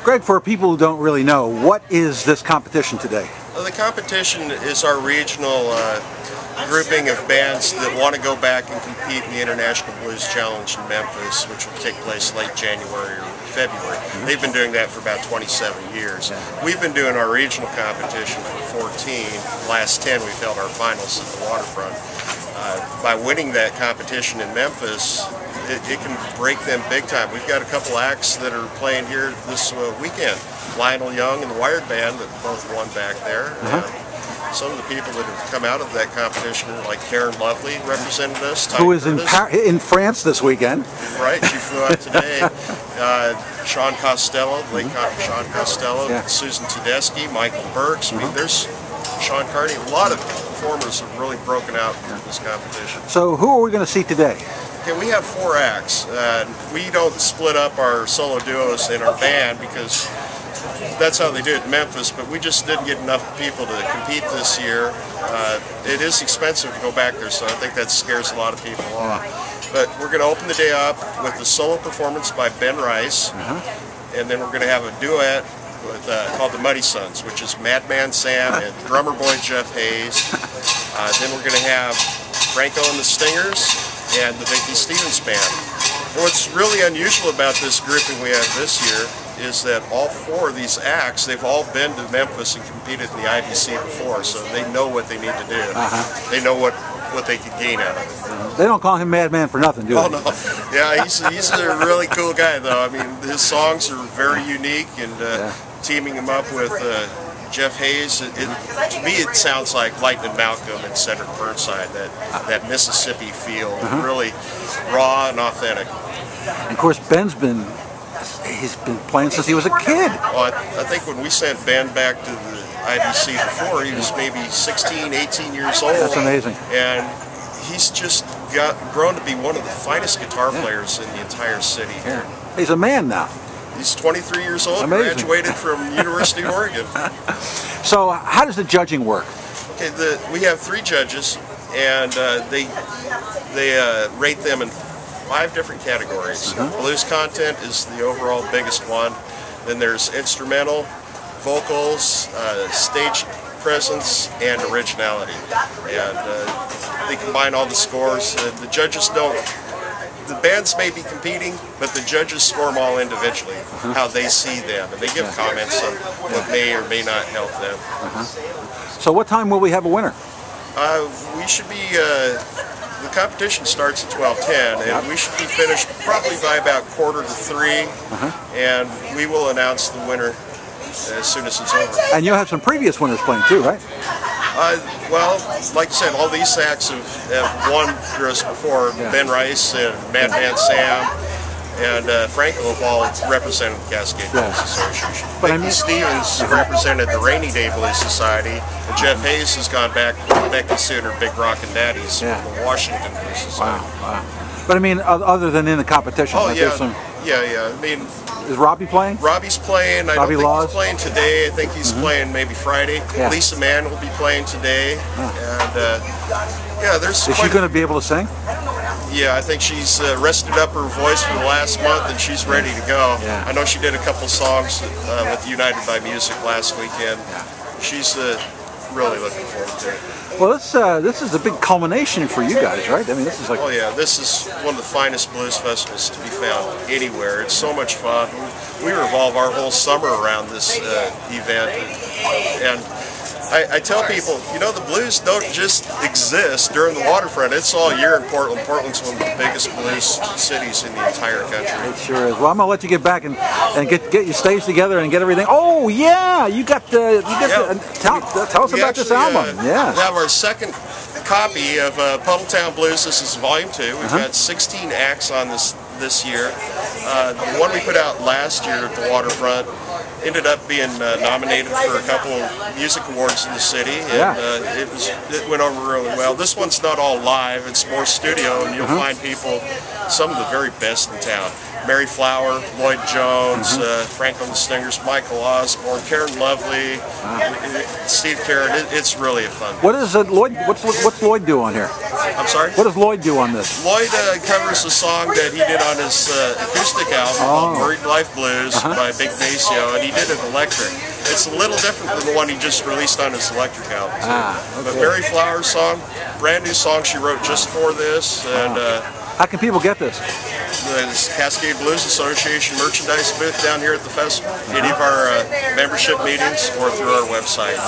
Greg, for people who don't really know, what is this competition today? Well, the competition is our regional grouping of bands that want to go back and compete in the International Blues Challenge in Memphis, which will take place late January or February. They've been doing that for about 27 years. We've been doing our regional competition for 14. Last 10, we've held our finals at the waterfront. By winning that competition in Memphis, it can break them big time. We've got a couple acts that are playing here this weekend. Lionel Young and the Wired Band that both won back there. Some of the people that have come out of that competition, like Karen Lovely, represented us. Who is in France this weekend. Right, she flew out today. Sean Costello, late Sean Costello, Susan Tedeschi, Michael Burks. I mean, there's Sean Carney. A lot of performers have really broken out in this competition. So who are we going to see today? Okay, we have 4 acts. We don't split up our solo duos in our band because that's how they do it in Memphis, but we just didn't get enough people to compete this year. It is expensive to go back there, so I think that scares a lot of people off. But we're going to open the day up with a solo performance by Ben Rice, and then we're going to have a duet with, called the Muddy Sons, which is Madman Sam and drummer boy Jeff Hayes. Then we're going to have Franco and the Stingers and the Vicki Stevens Band. And what's really unusual about this grouping we have this year is that all 4 of these acts, they've all been to Memphis and competed in the IBC before, so they know what they need to do. They know what they could gain out of it. They don't call him Madman for nothing, do they? Oh, no. Yeah, he's a really cool guy, though. I mean, his songs are very unique, and teaming him up with Jeff Hayes, to me it sounds like Lightning Malcolm and Cedric Burnside, that Mississippi feel, really raw and authentic. And of course, he's been playing since he was a kid. Well, I think when we sent Ben back to the IBC before, he was maybe 16, 18 years old. That's amazing. And he's just grown to be one of the finest guitar players in the entire city. He's a man now. He's 23 years old, amazing. Graduated from University of Oregon. So how does the judging work? Okay, we have 3 judges, and they rate them in 5 different categories. Blues content is the overall biggest one. Then there's instrumental, vocals, stage presence, and originality. And they combine all the scores. The judges don't. The bands may be competing, but the judges score them all individually, how they see them, and they give comments on what may or may not help them. So what time will we have a winner? We should be. The competition starts at 12:10, and we should be finished probably by about 2:45, and we will announce the winner as soon as it's over. And you'll have some previous winners playing too, right? Well, like I said, all these acts have won for us before. Ben Rice and Madman Sam and Franco have all represented the Cascade Blues Association. Vicki Stevens represented the Rainy Day Blues Society, and Jeff Hayes has gone back with Becky Suter, Big Rockin' Daddies, from the Washington Blues Society. But I mean, other than in the competition. Oh, I mean, is Robbie playing? Robbie's playing. I don't think he's playing today. I think he's playing maybe Friday. Lisa Mann will be playing today. And there's. Is she going to be able to sing? Yeah, I think she's rested up her voice for the last month, and she's ready to go. I know she did a couple songs with United by Music last weekend. She's really looking forward to it. Well, this is a big culmination for you guys, right? I mean, this is like... Oh yeah, this is one of the finest blues festivals to be found anywhere. It's so much fun. We revolve our whole summer around this event, and I tell people, you know, the blues don't just exist during the waterfront. It's all year in Portland. Portland's one of the biggest blues cities in the entire country. It sure is. Well, I'm gonna let you get back and get your stage together and get everything. Oh yeah, you got the tell us about this album. We have our second copy of Puddletown Blues. This is Volume 2. We've got 16 acts on this year. The one we put out last year at the waterfront ended up being nominated for a couple of music awards in the city, and it went over really well. This one's not all live; it's more studio, and you'll find people some of the very best in town. Mary Flower, Lloyd Jones, Franklin the Stingers, Michael Osborne, Karen Lovely, Steve Karen. It's really a fun. What is Lloyd? What's Lloyd do on here? I'm sorry? What does Lloyd do on this? Lloyd covers a song that he did on his acoustic album called Married Life Blues by Big Maceo, and he did it electric. It's a little different than the one he just released on his electric album. But Mary Flower's song, brand new song she wrote just for this, and how can people get this? The Cascade Blues Association merchandise booth down here at the festival, any of our membership meetings, or through our website.